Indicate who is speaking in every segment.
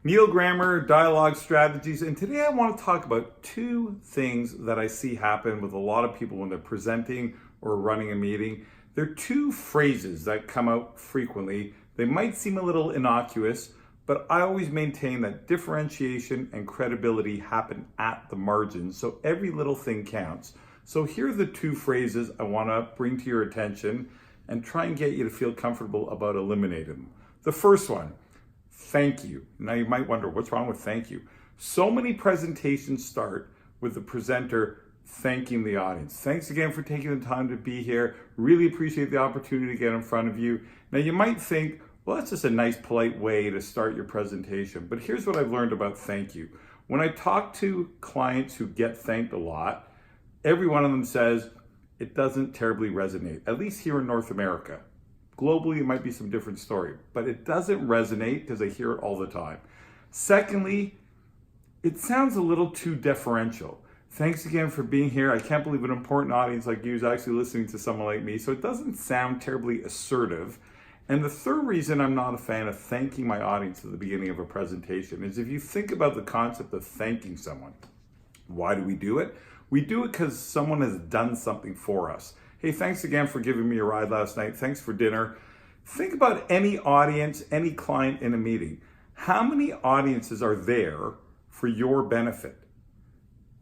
Speaker 1: Neil Grammer, Dialogue Strategies, and today I want to talk about two things that I see happen with a lot of people when they're presenting or running a meeting. They're two phrases that come out frequently. They might seem a little innocuous, but I always maintain that differentiation and credibility happen at the margins, so every little thing counts. So here are the two phrases I want to bring to your attention and try and get you to feel comfortable about eliminating them. The first one, thank you. Now you might wonder, what's wrong with thank you? So many presentations start with the presenter thanking the audience. Thanks again for taking the time to be here. Really appreciate the opportunity to get in front of you. Now you might think, well, that's just a nice, polite way to start your presentation. But here's what I've learned about thank you. When I talk to clients who get thanked a lot, every one of them says it doesn't terribly resonate, at least here in North America. Globally, it might be some different story, but it doesn't resonate because I hear it all the time. Secondly, it sounds a little too deferential. Thanks again for being here. I can't believe an important audience like you is actually listening to someone like me. So it doesn't sound terribly assertive. And the third reason I'm not a fan of thanking my audience at the beginning of a presentation is if you think about the concept of thanking someone. Why do we do it? We do it because someone has done something for us. Hey, thanks again for giving me a ride last night. Thanks for dinner. Think about any audience, any client in a meeting. How many audiences are there for your benefit?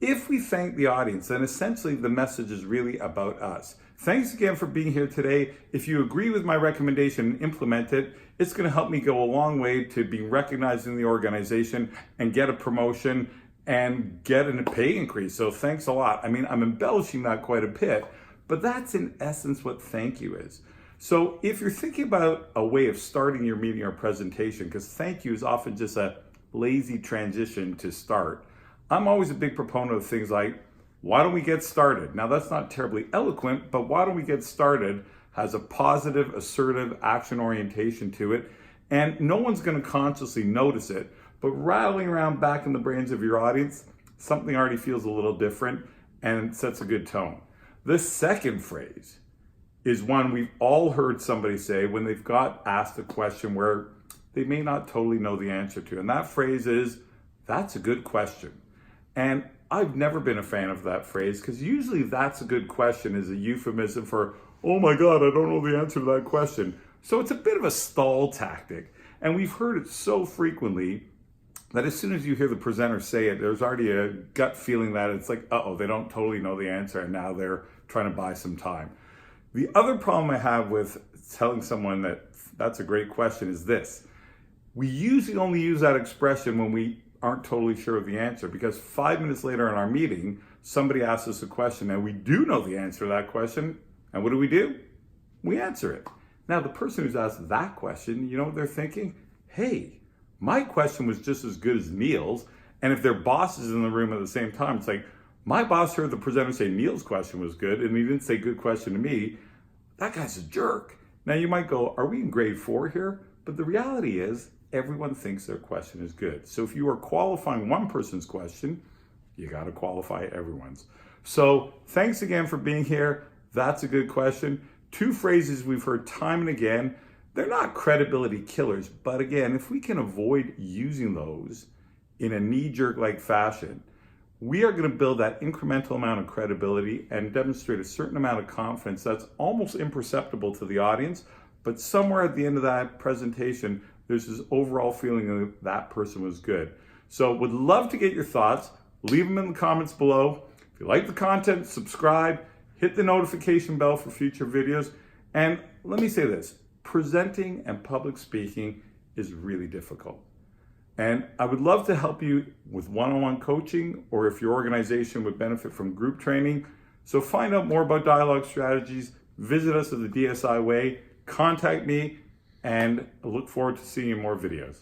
Speaker 1: If we thank the audience, then essentially the message is really about us. Thanks again for being here today. If you agree with my recommendation and implement it, it's going to help me go a long way to being recognized in the organization and get a promotion and get a pay increase. So thanks a lot. I mean, I'm embellishing that quite a bit, but that's in essence what thank you is. So if you're thinking about a way of starting your meeting or presentation, because thank you is often just a lazy transition to start, I'm always a big proponent of things like, why don't we get started? Now that's not terribly eloquent, but why don't we get started has a positive, assertive action orientation to it, and no one's going to consciously notice it, but rattling around back in the brains of your audience, something already feels a little different and sets a good tone. The second phrase is one we've all heard somebody say when they've got asked a question where they may not totally know the answer to. And that phrase is, that's a good question. And I've never been a fan of that phrase because usually that's a good question is a euphemism for, oh my God, I don't know the answer to that question. So it's a bit of a stall tactic. And we've heard it so frequently that as soon as you hear the presenter say it, there's already a gut feeling that it's like, uh-oh, they don't totally know the answer and now they're trying to buy some time. The other problem I have with telling someone that that's a great question is this. We usually only use that expression when we aren't totally sure of the answer, because 5 minutes later in our meeting, somebody asks us a question and we do know the answer to that question. And what do? We answer it. Now, the person who's asked that question, you know what they're thinking? Hey, my question was just as good as Neil's. And if their boss is in the room at the same time, it's like, my boss heard the presenter say Neil's question was good and he didn't say good question to me. That guy's a jerk. Now you might go, are we in grade 4 here? But the reality is everyone thinks their question is good. So if you are qualifying one person's question, you got to qualify everyone's. So thanks again for being here. That's a good question. Two phrases we've heard time and again. They're not credibility killers, but again, if we can avoid using those in a knee-jerk like fashion, we are going to build that incremental amount of credibility and demonstrate a certain amount of confidence that's almost imperceptible to the audience, but somewhere at the end of that presentation, there's this overall feeling that that person was good. So would love to get your thoughts. Leave them in the comments below. If you like the content, subscribe, hit the notification bell for future videos. And let me say this, presenting and public speaking is really difficult. And I would love to help you with one-on-one coaching, or if your organization would benefit from group training. So find out more about Dialogue Strategies, visit us at the DSI Way, contact me, and I look forward to seeing you in more videos.